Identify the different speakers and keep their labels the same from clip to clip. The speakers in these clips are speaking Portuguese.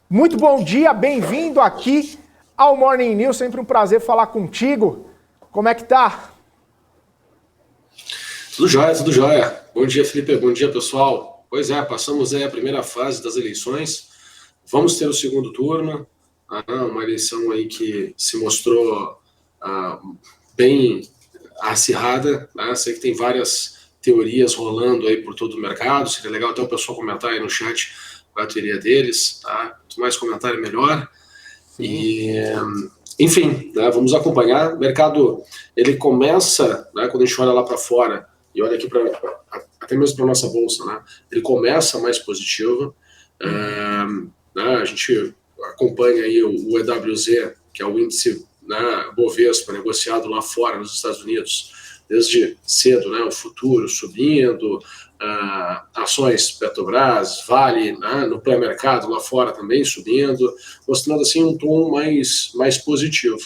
Speaker 1: Muito bom dia, bem-vindo aqui ao Morning News, sempre um prazer falar contigo. Como é que tá?
Speaker 2: Tudo jóia, tudo jóia. Bom dia, Felipe, bom dia, pessoal. Pois é, passamos aí a primeira fase das eleições, vamos ter o segundo turno, uma eleição aí que se mostrou bem acirrada, né? Sei que tem várias teorias rolando aí por todo o mercado, seria legal até o pessoal comentar aí no chat qual é a teoria deles, tá? Quanto mais comentário, melhor.
Speaker 1: Sim.
Speaker 2: E, enfim, né, vamos acompanhar. O mercado, ele começa, né, quando a gente olha lá para fora, e olha aqui até mesmo para a nossa bolsa, né, ele começa mais positivo. Né, a gente acompanha aí o EWZ, que é o índice, né, Bovespa, negociado lá fora, nos Estados Unidos, desde cedo, né, o futuro subindo, ações Petrobras, Vale, né, no pré-mercado lá fora também subindo, mostrando assim um tom mais positivo.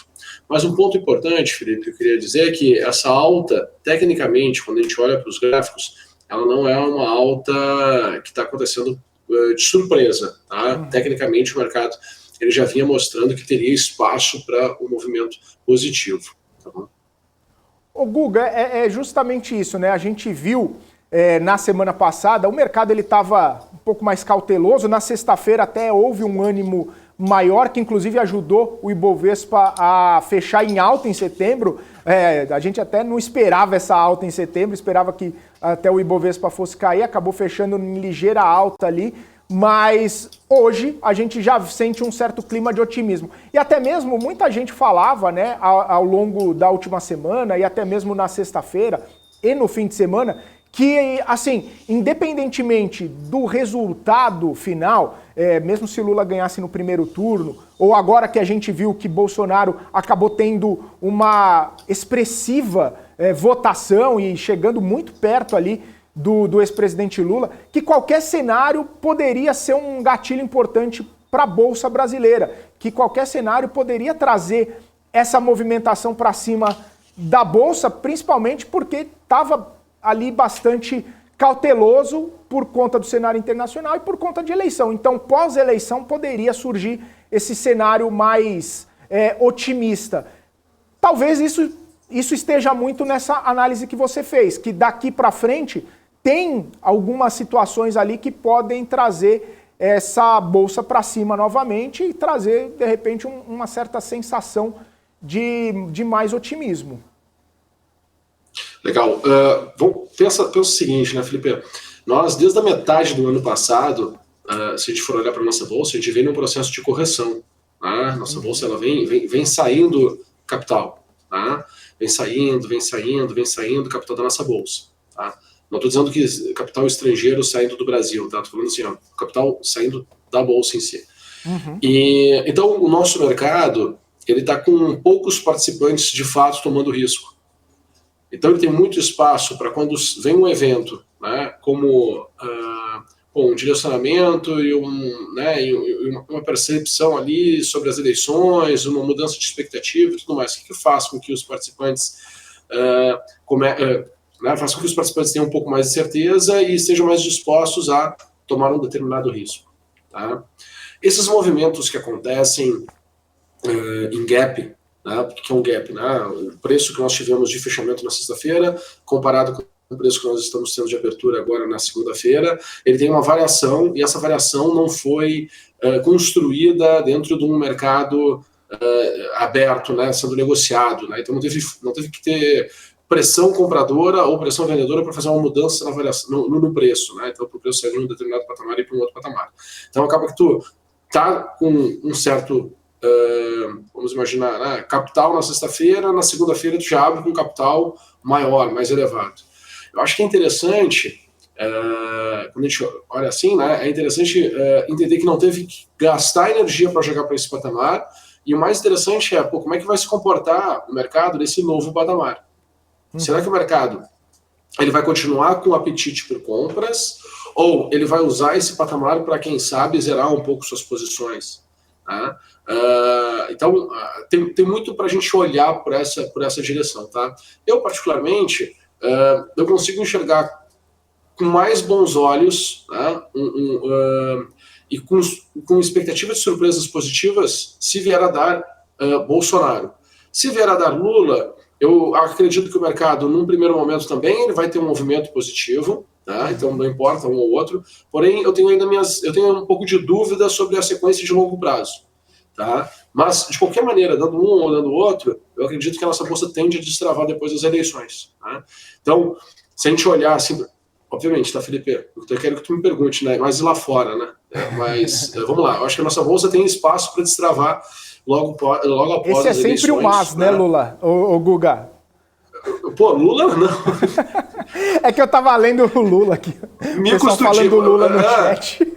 Speaker 2: Mas um ponto importante, Felipe, que eu queria dizer é que essa alta, tecnicamente, quando a gente olha para os gráficos, ela não é uma alta que está acontecendo de surpresa. Tá? Tecnicamente, o mercado ele já vinha mostrando que teria espaço para o movimento positivo. Tá bom?
Speaker 1: Ô Guga, é justamente isso, né? A gente viu na semana passada, o mercado ele estava um pouco mais cauteloso, na sexta-feira até houve um ânimo maior, que inclusive ajudou o Ibovespa a fechar em alta em setembro. A gente até não esperava essa alta em setembro, esperava que até o Ibovespa fosse cair, acabou fechando em ligeira alta ali, mas hoje a gente já sente um certo clima de otimismo. E até mesmo muita gente falava, né, ao longo da última semana e até mesmo na sexta-feira e no fim de semana, que, assim, independentemente do resultado final, mesmo se Lula ganhasse no primeiro turno, ou agora que a gente viu que Bolsonaro acabou tendo uma expressiva votação e chegando muito perto ali do ex-presidente Lula, que qualquer cenário poderia ser um gatilho importante para a Bolsa brasileira, que qualquer cenário poderia trazer essa movimentação para cima da Bolsa, principalmente porque estava ali bastante cauteloso por conta do cenário internacional e por conta de eleição. Então, pós-eleição, poderia surgir esse cenário mais otimista. Talvez isso esteja muito nessa análise que você fez, que daqui para frente tem algumas situações ali que podem trazer essa bolsa para cima novamente e trazer, de repente, uma certa sensação de mais otimismo.
Speaker 2: Legal. Pensa o seguinte, né, Felipe? Nós, desde a metade do ano passado, se a gente for olhar para a nossa bolsa, a gente vem num processo de correção. Tá? Nossa bolsa ela vem saindo capital. Tá? Vem saindo capital da nossa bolsa. Tá? Não estou dizendo que capital estrangeiro saindo do Brasil, tá? Estou falando assim, ó, capital saindo da bolsa em si. E, então, o nosso mercado ele está com poucos participantes de fato tomando risco. Então, ele tem muito espaço para quando vem um evento, né, como um direcionamento e uma percepção ali sobre as eleições, uma mudança de expectativa e tudo mais. O que faz com que os participantes faz com que os participantes tenham um pouco mais de certeza e estejam mais dispostos a tomar um determinado risco. Tá? Esses movimentos que acontecem em gap, né, o que é um gap? Né? O preço que nós tivemos de fechamento na sexta-feira, comparado com o preço que nós estamos tendo de abertura agora na segunda-feira, ele tem uma variação, e essa variação não foi construída dentro de um mercado aberto, né, sendo negociado. Né? Então não teve que ter pressão compradora ou pressão vendedora para fazer uma mudança na variação, no preço. Né? Então, para o preço sair de um determinado patamar e para um outro patamar. Então, acaba que tu tá com um certo, vamos imaginar, capital na sexta-feira, na segunda-feira tu já abre com capital maior, mais elevado. Eu acho que é interessante, quando a gente olha assim, né, é interessante entender que não teve que gastar energia para chegar para esse patamar, e o mais interessante é, como é que vai se comportar o mercado nesse novo patamar? Será que o mercado ele vai continuar com apetite por compras ou ele vai usar esse patamar para, quem sabe, zerar um pouco suas posições? Tá? Então, tem muito para a gente olhar por essa direção. Tá? Eu, particularmente, eu consigo enxergar com mais bons olhos, tá? e com expectativa de surpresas positivas se vier a dar Bolsonaro. Se vier a dar Lula, eu acredito que o mercado, num primeiro momento também, ele vai ter um movimento positivo, tá? Então não importa um ou outro, porém eu tenho ainda um pouco de dúvida sobre a sequência de longo prazo. Tá? Mas, de qualquer maneira, dando um ou dando outro, eu acredito que a nossa bolsa tende a destravar depois das eleições. Tá? Então, se a gente olhar assim, obviamente, tá, Felipe? Eu quero que tu me pergunte, né? Mas e lá fora, né? Mas vamos lá, eu acho que a nossa bolsa tem espaço para destravar logo após
Speaker 1: Esse
Speaker 2: as eleições.
Speaker 1: Esse é sempre o mas, né, Lula? O Guga?
Speaker 2: Pô, Lula não.
Speaker 1: É que eu tava lendo o Lula aqui. O pessoal falando do Lula no chat.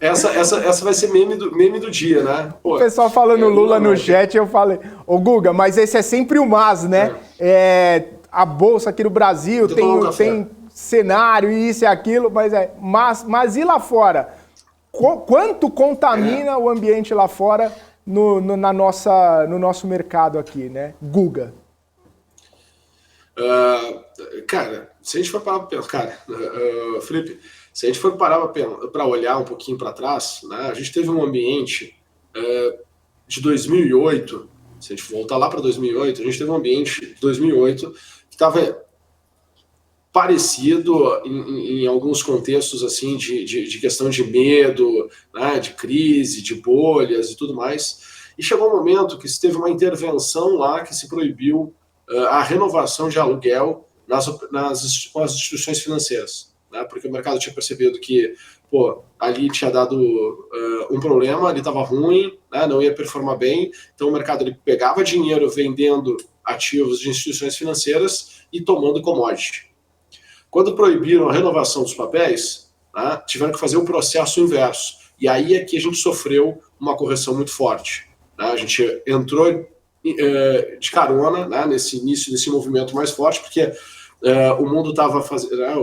Speaker 2: Essa vai ser meme do dia, né? Pô,
Speaker 1: o pessoal falando Lula no chat, eu falei, ô Guga, mas esse é sempre o mas, né? A bolsa aqui no Brasil tem cenário e isso e aquilo, mas e lá fora? Quanto contamina o ambiente lá fora no nosso mercado aqui, né? Guga.
Speaker 2: Cara, se a gente for parar para pensar, Felipe, se a gente for parar para olhar um pouquinho para trás, né, a gente teve um ambiente de 2008, se a gente voltar lá para 2008, a gente teve um ambiente de 2008 que estava parecido em alguns contextos assim de questão de medo, né, de crise, de bolhas e tudo mais. E chegou um momento que se teve uma intervenção lá que se proibiu a renovação de aluguel com as instituições financeiras, né? Porque o mercado tinha percebido que ali tinha dado um problema, ali estava ruim, né? Não ia performar bem, então o mercado ele pegava dinheiro vendendo ativos de instituições financeiras e tomando commodity. Quando proibiram a renovação dos papéis, né, tiveram que fazer o processo inverso, e aí é que a gente sofreu uma correção muito forte, né? A gente entrou de carona, né, nesse início desse movimento mais forte, porque o mundo estava fazendo, né,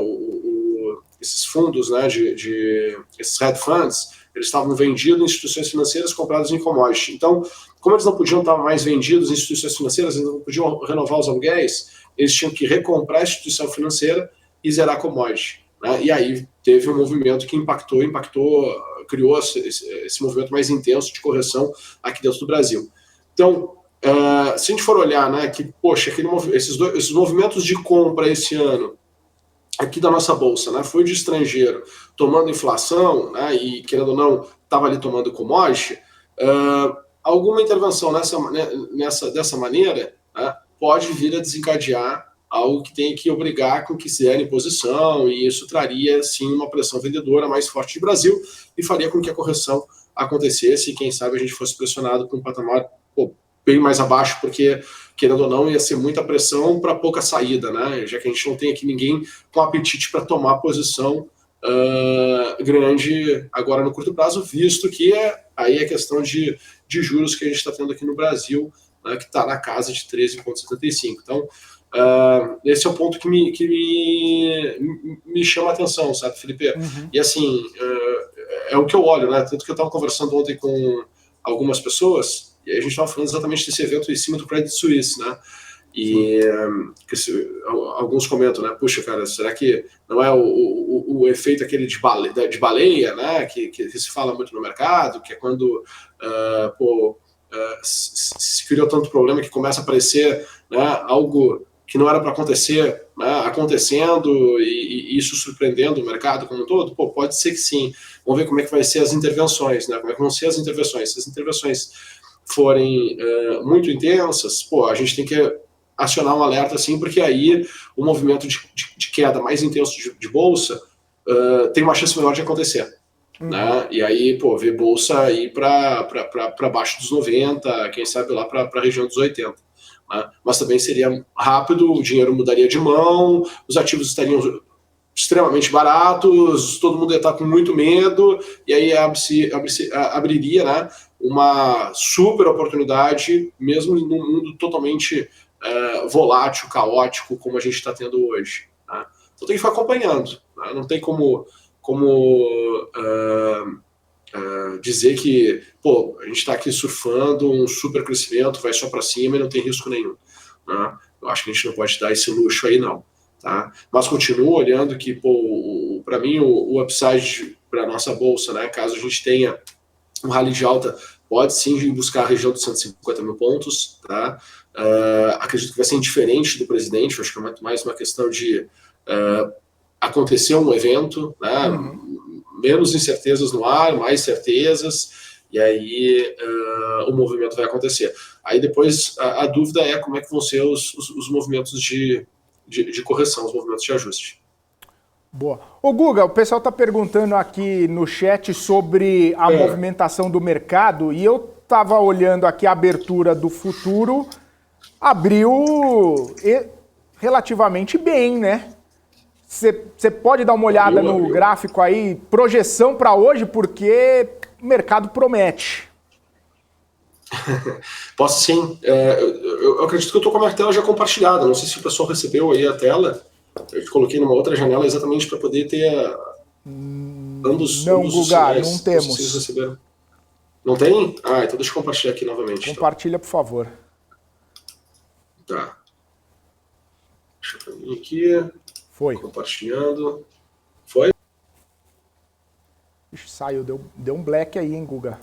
Speaker 2: esses fundos, né, esses hedge funds, eles estavam vendidos em instituições financeiras compradas em commodity. Então, como eles não podiam estar mais vendidos em instituições financeiras, eles não podiam renovar os aluguéis, eles tinham que recomprar a instituição financeira e zerar commodity, né? E aí teve um movimento que impactou, criou esse movimento mais intenso de correção aqui dentro do Brasil. Então, se a gente for olhar, né, que, poxa, esses movimentos de compra esse ano aqui da nossa bolsa, né, foi de estrangeiro tomando inflação, né, e querendo ou não, estava ali tomando commodity, alguma intervenção dessa maneira, né, pode vir a desencadear algo que tem que obrigar com que se zere posição, e isso traria, sim, uma pressão vendedora mais forte do Brasil e faria com que a correção acontecesse e, quem sabe, a gente fosse pressionado para um patamar bem mais abaixo, porque, querendo ou não, ia ser muita pressão para pouca saída, né? Já que a gente não tem aqui ninguém com apetite para tomar posição grande agora no curto prazo, visto que aí é questão de juros que a gente está tendo aqui no Brasil, né, que está na casa de 13,75. Então, esse é o ponto que me chama a atenção, sabe, Felipe? Uhum. E assim, é o que eu olho, né? Tanto que eu estava conversando ontem com algumas pessoas, e a gente estava falando exatamente desse evento em cima do Credit Suisse, né? E alguns comentam, né? Puxa, cara, será que não é o efeito aquele de baleia, né? Que se fala muito no mercado, que é quando se criou tanto problema que começa a aparecer, né, algo que não era para acontecer, né, acontecendo e isso surpreendendo o mercado como um todo? Pode ser que sim. Vamos ver como é que vai ser as intervenções, né? Como é que vão ser as intervenções. Se as intervenções forem muito intensas, a gente tem que acionar um alerta, assim, porque aí o movimento de queda mais intenso de bolsa tem uma chance maior de acontecer. Né? E aí, ver bolsa ir para baixo dos 90, quem sabe lá para a região dos 80. Né? Mas também seria rápido, o dinheiro mudaria de mão, os ativos estariam extremamente baratos, todo mundo ia estar com muito medo, e aí abriria, né, uma super oportunidade, mesmo num mundo totalmente volátil, caótico, como a gente está tendo hoje. Né? Então tem que ficar acompanhando. Né? Não tem como dizer que a gente está aqui surfando um super crescimento, vai só para cima e não tem risco nenhum. Né? Eu acho que a gente não pode dar esse luxo aí, não. Tá? Mas continuo olhando que, para mim, o upside para a nossa bolsa, né? Caso a gente tenha um rally de alta, pode sim buscar a região dos 150 mil pontos, tá? Acredito que vai ser indiferente do presidente, acho que é mais uma questão de acontecer um evento, né? Menos incertezas no ar, mais certezas, e aí o movimento vai acontecer. Aí depois a dúvida é como é que vão ser os movimentos de correção, os movimentos de ajuste.
Speaker 1: Boa. Ô Guga, o pessoal está perguntando aqui no chat sobre a movimentação do mercado e eu estava olhando aqui a abertura do futuro, abriu relativamente bem, né? Você pode dar uma olhada no gráfico aí, projeção para hoje, porque o mercado promete.
Speaker 2: Posso sim. Eu acredito que eu estou com a minha tela já compartilhada. Não sei se o pessoal recebeu aí a tela. Eu coloquei numa outra janela exatamente para poder ter ambos
Speaker 1: os sinais. Não temos.
Speaker 2: Vocês receberam. Não tem? Então deixa eu compartilhar aqui novamente.
Speaker 1: Compartilha, por favor.
Speaker 2: Tá. Deixa eu ver aqui.
Speaker 1: Foi.
Speaker 2: Compartilhando. Foi?
Speaker 1: Ixi, saiu. Deu um black aí, hein, Guga?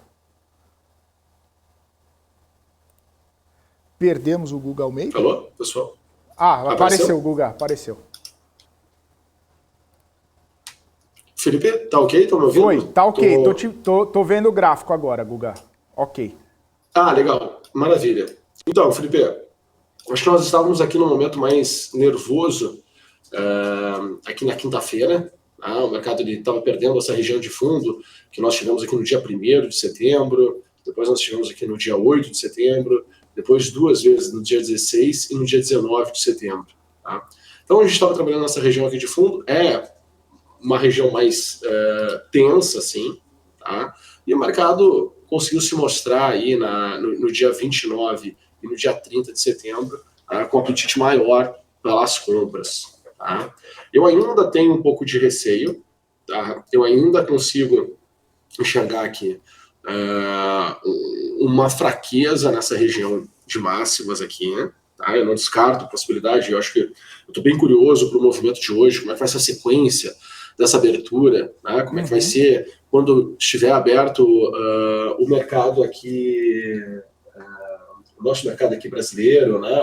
Speaker 1: Perdemos o Guga Almeida.
Speaker 2: Alô, pessoal?
Speaker 1: Apareceu o Guga, apareceu.
Speaker 2: Felipe, tá ok? Tô me ouvindo?
Speaker 1: Foi, tá ok. Tô vendo o gráfico agora, Guga. Ok.
Speaker 2: Legal. Maravilha. Então, Felipe, acho que nós estávamos aqui num momento mais nervoso aqui na quinta-feira. O mercado estava perdendo essa região de fundo que nós tivemos aqui no dia 1º de setembro, depois nós tivemos aqui no dia 8 de setembro, depois 2 vezes no dia 16 e no dia 19 de setembro. Tá? Então a gente estava trabalhando nessa região aqui de fundo, uma região mais tensa, assim, tá? E o mercado conseguiu se mostrar aí no dia 29 e no dia 30 de setembro com apetite maior pelas compras. Tá? Eu ainda tenho um pouco de receio, tá? Eu ainda consigo enxergar aqui uma fraqueza nessa região de máximas aqui, né? Tá? Eu não descarto a possibilidade, eu acho que eu estou bem curioso para o movimento de hoje, como é que vai ser a sequência dessa abertura, né? Como é que vai ser quando estiver aberto o mercado aqui, o nosso mercado aqui brasileiro, né?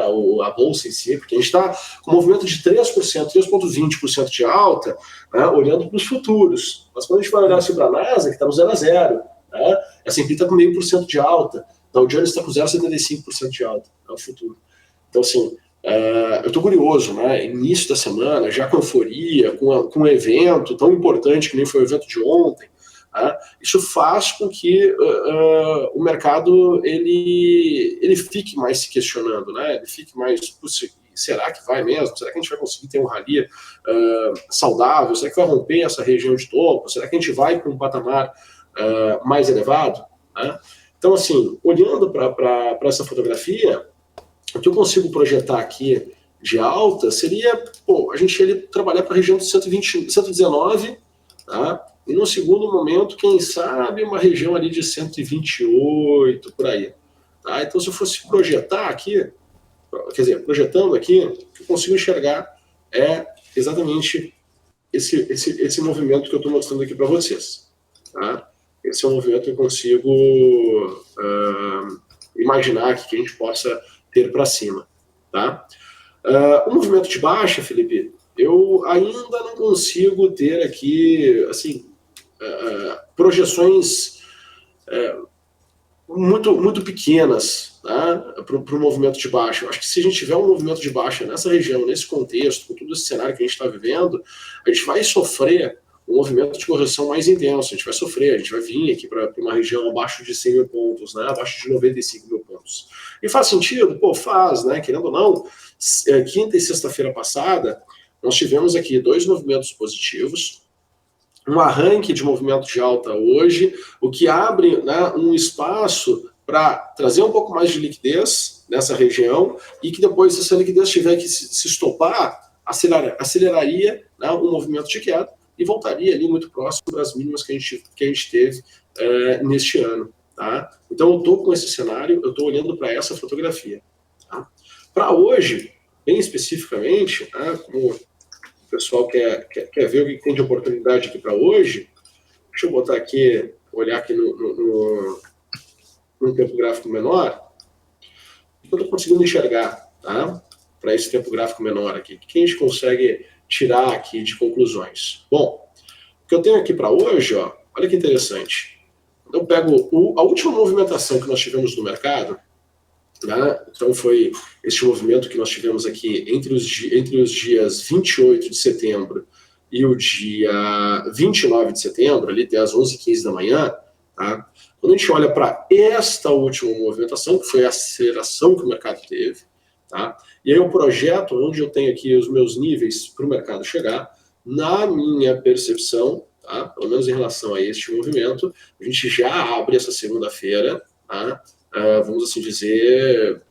Speaker 2: A bolsa em si, porque a gente está com um movimento de 3%, 3,20% de alta, né? Olhando para os futuros. Mas quando a gente vai olhar assim para a NASA, que está no 0 a 0, né? A S&P está com 0,5% de alta, Dow Jones está com 0,75% de alta, é o futuro. Então, assim, eu estou curioso, né? Início da semana, já com euforia, com um evento tão importante que nem foi o evento de ontem, né? Isso faz com que o mercado ele fique mais se questionando, né? Ele fique mais, será que vai mesmo? Será que a gente vai conseguir ter um rally saudável? Será que vai romper essa região de topo? Será que a gente vai para um patamar mais elevado? Né? Então, assim, olhando para essa fotografia, o que eu consigo projetar aqui de alta seria, a gente ia trabalhar para a região de 120, 119, tá? E no segundo momento, quem sabe, uma região ali de 128, por aí. Tá? Então, se eu fosse projetar aqui, quer dizer, projetando aqui, o que eu consigo enxergar é exatamente esse movimento que eu estou mostrando aqui para vocês. Tá? Esse é um movimento que eu consigo imaginar que a gente possa ter para cima. Tá? O movimento de baixa, Felipe, eu ainda não consigo ter aqui, assim, projeções muito pequenas, tá? Para o movimento de baixa. Eu acho que se a gente tiver um movimento de baixa nessa região, nesse contexto, com todo esse cenário que a gente está vivendo, a gente vai sofrer um movimento de correção mais intenso, a gente vai sofrer, a gente vai vir aqui para uma região abaixo de 100 mil pontos, né? Abaixo de 95 mil pontos. E faz sentido? Faz, né? Querendo ou não, quinta e sexta-feira passada, nós tivemos aqui 2 movimentos positivos, um arranque de movimento de alta hoje, o que abre, né, um espaço para trazer um pouco mais de liquidez nessa região e que depois, se essa liquidez tiver que se estopar, aceleraria, né, um movimento de queda e voltaria ali muito próximo das mínimas que a gente teve neste ano. Tá? Então eu estou com esse cenário, eu estou olhando para essa fotografia. Tá? Para hoje, bem especificamente, né, como o pessoal quer ver o que tem de oportunidade aqui para hoje, Deixa eu botar aqui, olhar aqui num tempo gráfico menor, eu estou conseguindo enxergar, tá? Para esse tempo gráfico menor aqui. O que a gente consegue tirar aqui de conclusões? Bom, o que eu tenho aqui para hoje, ó, olha que interessante. Eu pego a última movimentação que nós tivemos no mercado, né? Então foi este movimento que nós tivemos aqui entre os dias 28 de setembro e o dia 29 de setembro, ali até às 11h15 da manhã, tá? Quando a gente olha para esta última movimentação, que foi a aceleração que o mercado teve, tá? E aí eu projeto onde eu tenho aqui os meus níveis para o mercado chegar, na minha percepção, tá? Pelo menos em relação a este movimento, a gente já abre essa segunda-feira, tá? Vamos assim dizer,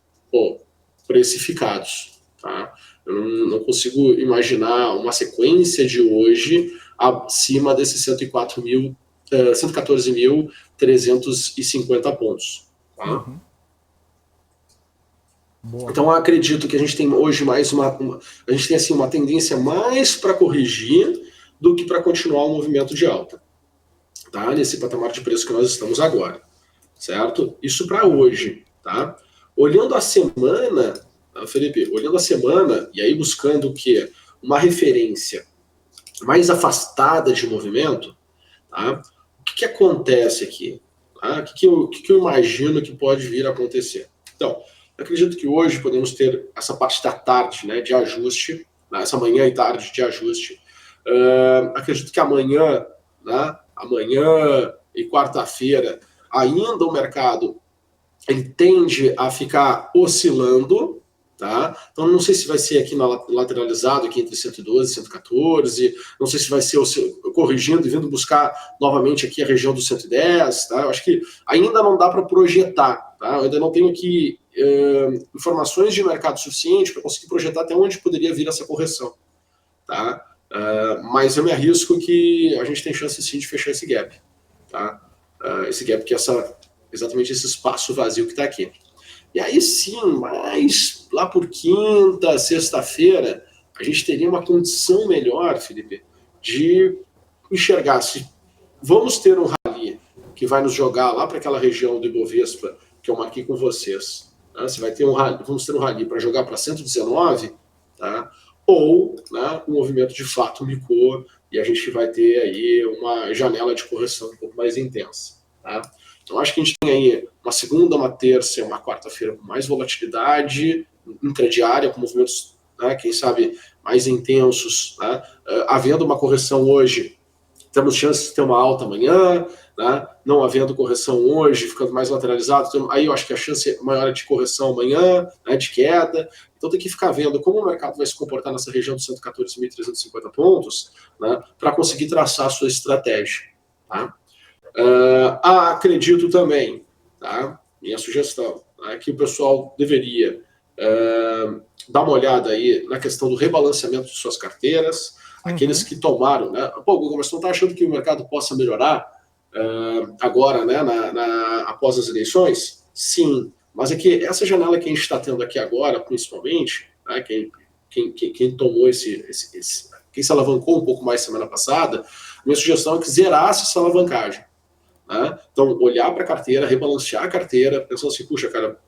Speaker 2: precificados, tá? Eu não consigo imaginar uma sequência de hoje acima desses 114.350 pontos, tá?
Speaker 1: Uhum.
Speaker 2: Então eu acredito que a gente tem hoje mais a gente tem assim uma tendência mais para corrigir do que para continuar o movimento de alta, tá? Nesse patamar de preço que nós estamos agora, certo? Isso para hoje, tá? Olhando a semana, Felipe, olhando a semana e aí buscando o quê? Uma referência mais afastada de movimento, tá? O que acontece aqui? Tá? O que eu imagino que pode vir a acontecer? Então, eu acredito que hoje podemos ter essa parte da tarde, né, de ajuste, né, essa manhã e tarde de ajuste. Acredito que amanhã, né, amanhã e quarta-feira, ainda o mercado ele tende a ficar oscilando, tá? Então não sei se vai ser aqui lateralizado, aqui entre 112 e 114, não sei se vai ser corrigindo e vindo buscar novamente aqui a região do 110, tá? Eu acho que ainda não dá para projetar, tá? Eu ainda não tenho aqui informações de mercado suficiente para conseguir projetar até onde poderia vir essa correção, tá? Mas eu me arrisco que a gente tem chance sim de fechar esse gap, tá? Esse gap que é exatamente esse espaço vazio que está aqui. E aí sim, mais lá por quinta, sexta-feira, a gente teria uma condição melhor, Felipe, de enxergar se vamos ter um rally que vai nos jogar lá para aquela região do Ibovespa que eu marquei com vocês. Tá? Se vai ter vamos ter um rally para jogar para 119, tá? Ou, né, um movimento de fato micou e a gente vai ter aí uma janela de correção um pouco mais intensa, tá? Então acho que a gente tem aí uma segunda, uma terça e uma quarta-feira com mais volatilidade intradiária, com movimentos, né, quem sabe, mais intensos, né? Havendo uma correção hoje, temos chances de ter uma alta amanhã, né? Não havendo correção hoje, ficando mais lateralizado, aí eu acho que a chance maior é de correção amanhã, né, de queda. Então tem que ficar vendo como o mercado vai se comportar nessa região dos 114.350 pontos, né, para conseguir traçar a sua estratégia, tá? Acredito também, tá? Minha sugestão é que o pessoal deveria dar uma olhada aí na questão do rebalanceamento de suas carteiras, aqueles que tomaram, né? Pô, Google, mas você não está achando que o mercado possa melhorar agora, né, após as eleições? Sim, mas é que essa janela que a gente está tendo aqui agora, principalmente, né, quem tomou quem se alavancou um pouco mais semana passada, minha sugestão é que zerasse essa alavancagem. Né? Então, olhar para a carteira, rebalancear a carteira, pensando assim, puxa, cara,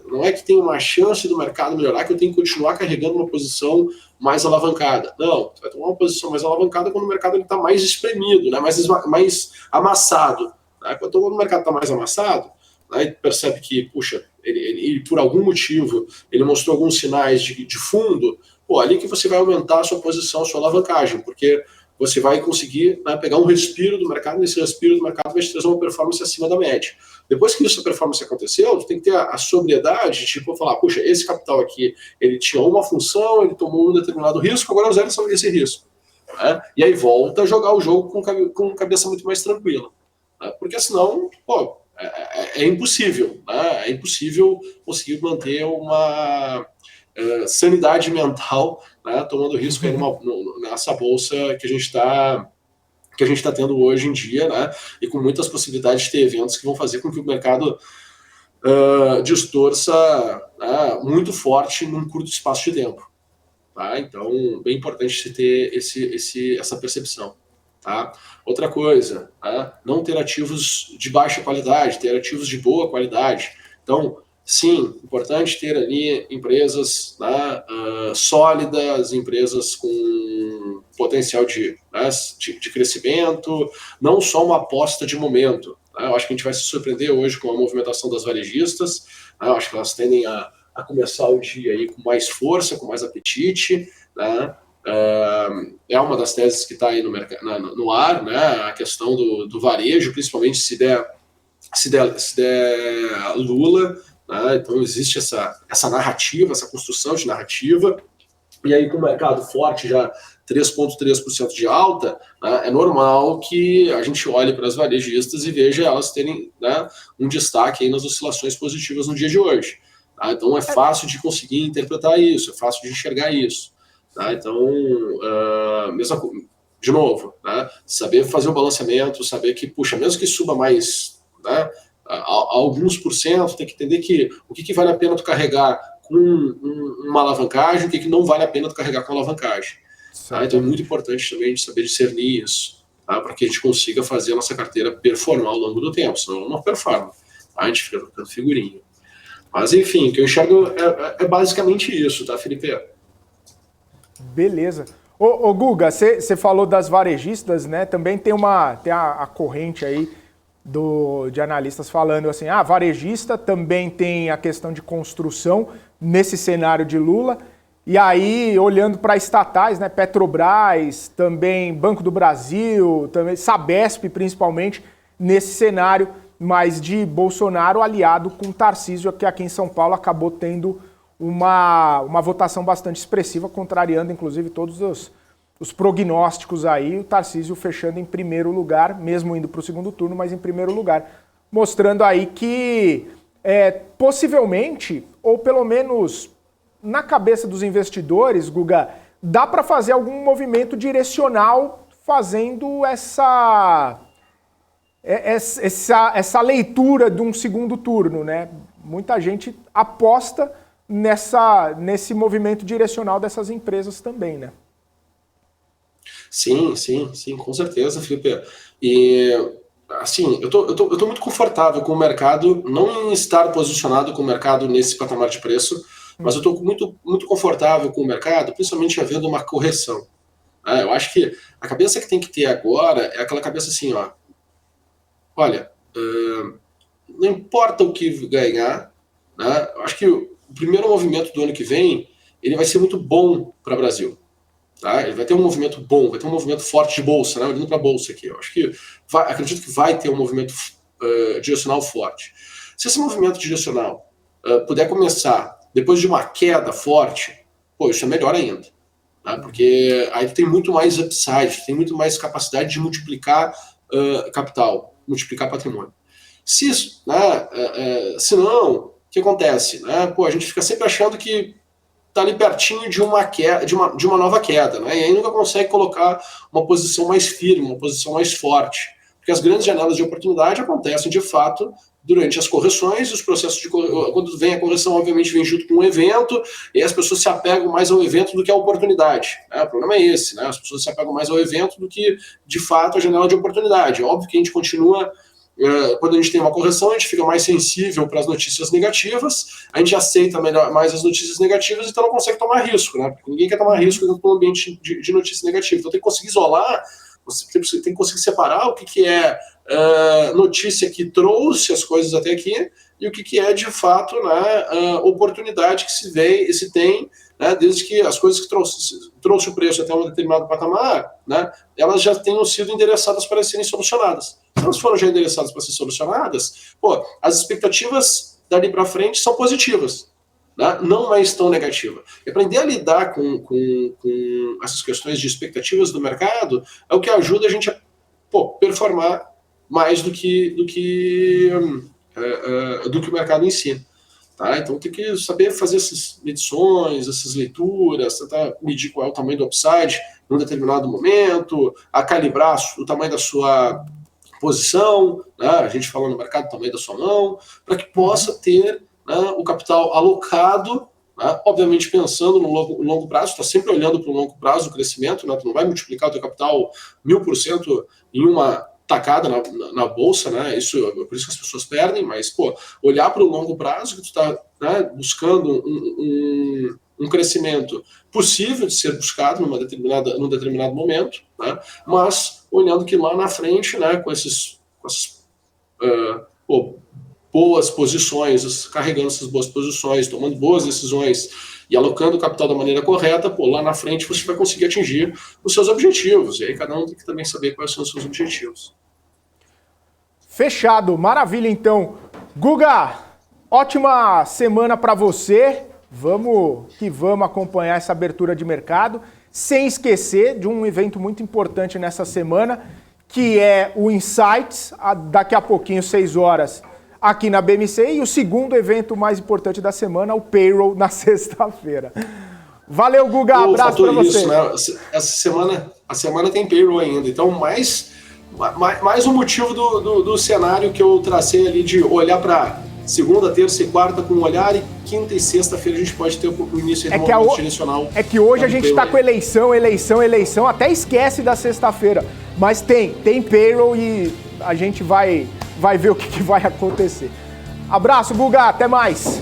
Speaker 2: não é que tem uma chance do mercado melhorar, que eu tenho que continuar carregando uma posição mais alavancada. Não, você vai tomar uma posição mais alavancada quando o mercado está mais espremido, né? mais amassado. Né? Quando o mercado está mais amassado, né, percebe que, puxa, ele por algum motivo, ele mostrou alguns sinais de fundo, pô, ali que você vai aumentar a sua posição, a sua alavancagem, porque você vai conseguir, né, pegar um respiro do mercado, e esse respiro do mercado vai te trazer uma performance acima da média. Depois que essa performance aconteceu, você tem que ter a sobriedade, tipo, falar, puxa, esse capital aqui, ele tinha uma função, ele tomou um determinado risco, agora eu zero esse risco. Né? E aí volta a jogar o jogo com cabeça muito mais tranquila. Né? Porque senão, pô, é impossível. Né? É impossível conseguir manter uma sanidade mental, né, tomando risco aí nessa bolsa que a gente está tendo hoje em dia, né, e com muitas possibilidades de ter eventos que vão fazer com que o mercado distorça, né, muito forte num curto espaço de tempo. Tá? Então, bem importante se ter essa percepção. Tá? Outra coisa, tá? Não ter ativos de baixa qualidade, ter ativos de boa qualidade. Então, sim, importante ter ali empresas, né, sólidas, empresas com potencial de crescimento, não só uma aposta de momento. Né? Eu acho que a gente vai se surpreender hoje com a movimentação das varejistas. Né? Eu acho que elas tendem a começar o dia aí com mais força, com mais apetite, né? É uma das teses que está aí no ar, né? A questão do varejo, principalmente se der Lula, né? Então existe essa narrativa, essa construção de narrativa, e aí com o mercado forte já 3,3% de alta, né? É normal que a gente olhe para as varejistas e veja elas terem, né, um destaque aí nas oscilações positivas no dia de hoje. Tá? Então é fácil de conseguir interpretar isso, é fácil de enxergar isso. Tá? Então, de novo, né, saber fazer o balanceamento, saber que, puxa, mesmo que suba mais, né, alguns por cento, tem que entender que o que vale a pena tu carregar com uma alavancagem, o que não vale a pena tu carregar com alavancagem. Tá? Então é muito importante também a gente saber discernir isso, tá? Para que a gente consiga fazer a nossa carteira performar ao longo do tempo, senão ela não performa. Tá? A gente fica trocando figurinha. Mas, enfim, o que eu enxergo é basicamente isso, tá, Felipe?
Speaker 1: Beleza. Ô Guga, você falou das varejistas, né? Também tem a corrente aí de analistas falando assim, varejista também tem a questão de construção nesse cenário de Lula. E aí, olhando para estatais, né? Petrobras, também Banco do Brasil, também Sabesp, principalmente, nesse cenário mais de Bolsonaro aliado com Tarcísio, que aqui em São Paulo acabou tendo uma votação bastante expressiva, contrariando inclusive todos os prognósticos aí, o Tarcísio fechando em primeiro lugar, mesmo indo para o segundo turno, mas em primeiro lugar, mostrando aí que possivelmente, ou pelo menos na cabeça dos investidores, Guga, dá para fazer algum movimento direcional fazendo essa leitura de um segundo turno, né? Muita gente aposta nesse movimento direcional dessas empresas também, né?
Speaker 2: Sim, com certeza, Felipe. E, assim, eu tô muito confortável com o mercado, não em estar posicionado com o mercado nesse patamar de preço, mas eu tô muito, muito confortável com o mercado, principalmente havendo uma correção. Eu acho que a cabeça que tem que ter agora é aquela cabeça assim, ó, olha, não importa o que ganhar, né? Eu acho que o primeiro movimento do ano que vem, ele vai ser muito bom para o Brasil. Tá? Ele vai ter um movimento bom, vai ter um movimento forte de bolsa, né? Olhando para a bolsa aqui. Eu acho que acredito que vai ter um movimento direcional forte. Se esse movimento direcional puder começar depois de uma queda forte, pô, isso é melhor ainda. Tá? Porque aí tu tem muito mais upside, tem muito mais capacidade de multiplicar capital, multiplicar patrimônio. Se não, o que acontece? Né? Pô, a gente fica sempre achando que está ali pertinho de uma queda, de uma nova queda, né? E aí nunca consegue colocar uma posição mais firme, uma posição mais forte. Porque as grandes janelas de oportunidade acontecem, de fato, durante as correções, os processos quando vem a correção, obviamente, vem junto com um evento, e as pessoas se apegam mais ao evento do que à oportunidade. Né? O problema é esse, né? As pessoas se apegam mais ao evento do que, de fato, a janela de oportunidade. Óbvio que a gente continua... Quando a gente tem uma correção, a gente fica mais sensível para as notícias negativas, a gente aceita mais as notícias negativas, então não consegue tomar risco, né? Porque ninguém quer tomar risco dentro de um ambiente de notícia negativa. Então tem que conseguir isolar, você tem que conseguir separar o que é notícia que trouxe as coisas até aqui e o que é de fato, né, oportunidade que se tem, né, desde que as coisas que trouxe o preço até um determinado patamar, né, elas já tenham sido endereçadas para serem solucionadas. Se elas foram já endereçadas para ser solucionadas, pô, as expectativas dali para frente são positivas, né? Não mais tão negativa. E aprender a lidar com essas questões de expectativas do mercado é o que ajuda a gente a performar mais do que o mercado em si. Tá? Então tem que saber fazer essas medições, essas leituras, tentar medir qual é o tamanho do upside num determinado momento, a calibrar o tamanho da sua posição, né? A gente fala no mercado, o tamanho da sua mão, para que possa ter, né, o capital alocado né? Obviamente pensando no longo prazo, está sempre olhando para o longo prazo o crescimento, né? Tu não vai multiplicar o teu capital 1000% em uma tacada na bolsa, né? Por isso que as pessoas perdem, mas olhar para o longo prazo, que tu está, né, buscando um crescimento possível de ser buscado num determinado momento, né? Mas olhando que lá na frente, né, com essas boas posições, carregando essas boas posições, tomando boas decisões e alocando o capital da maneira correta, lá na frente você vai conseguir atingir os seus objetivos. E aí cada um tem que também saber quais são os seus objetivos.
Speaker 1: Fechado, maravilha então. Guga, ótima semana para você. Vamos acompanhar essa abertura de mercado, sem esquecer de um evento muito importante nessa semana, que é o Insights, daqui a pouquinho, 6 horas, aqui na BMC, e o segundo evento mais importante da semana, o Payroll, na sexta-feira. Valeu, Guga, abraço para você.
Speaker 2: Isso, né? A semana tem Payroll ainda, então mais um motivo do cenário que eu tracei ali de olhar para segunda, terça e quarta com um olhar, e quinta e sexta-feira a gente pode ter o início de um movimento direcional.
Speaker 1: É que hoje a gente está com eleição, até esquece da sexta-feira. Mas tem Payroll e a gente vai ver o que vai acontecer. Abraço, Guga, até mais!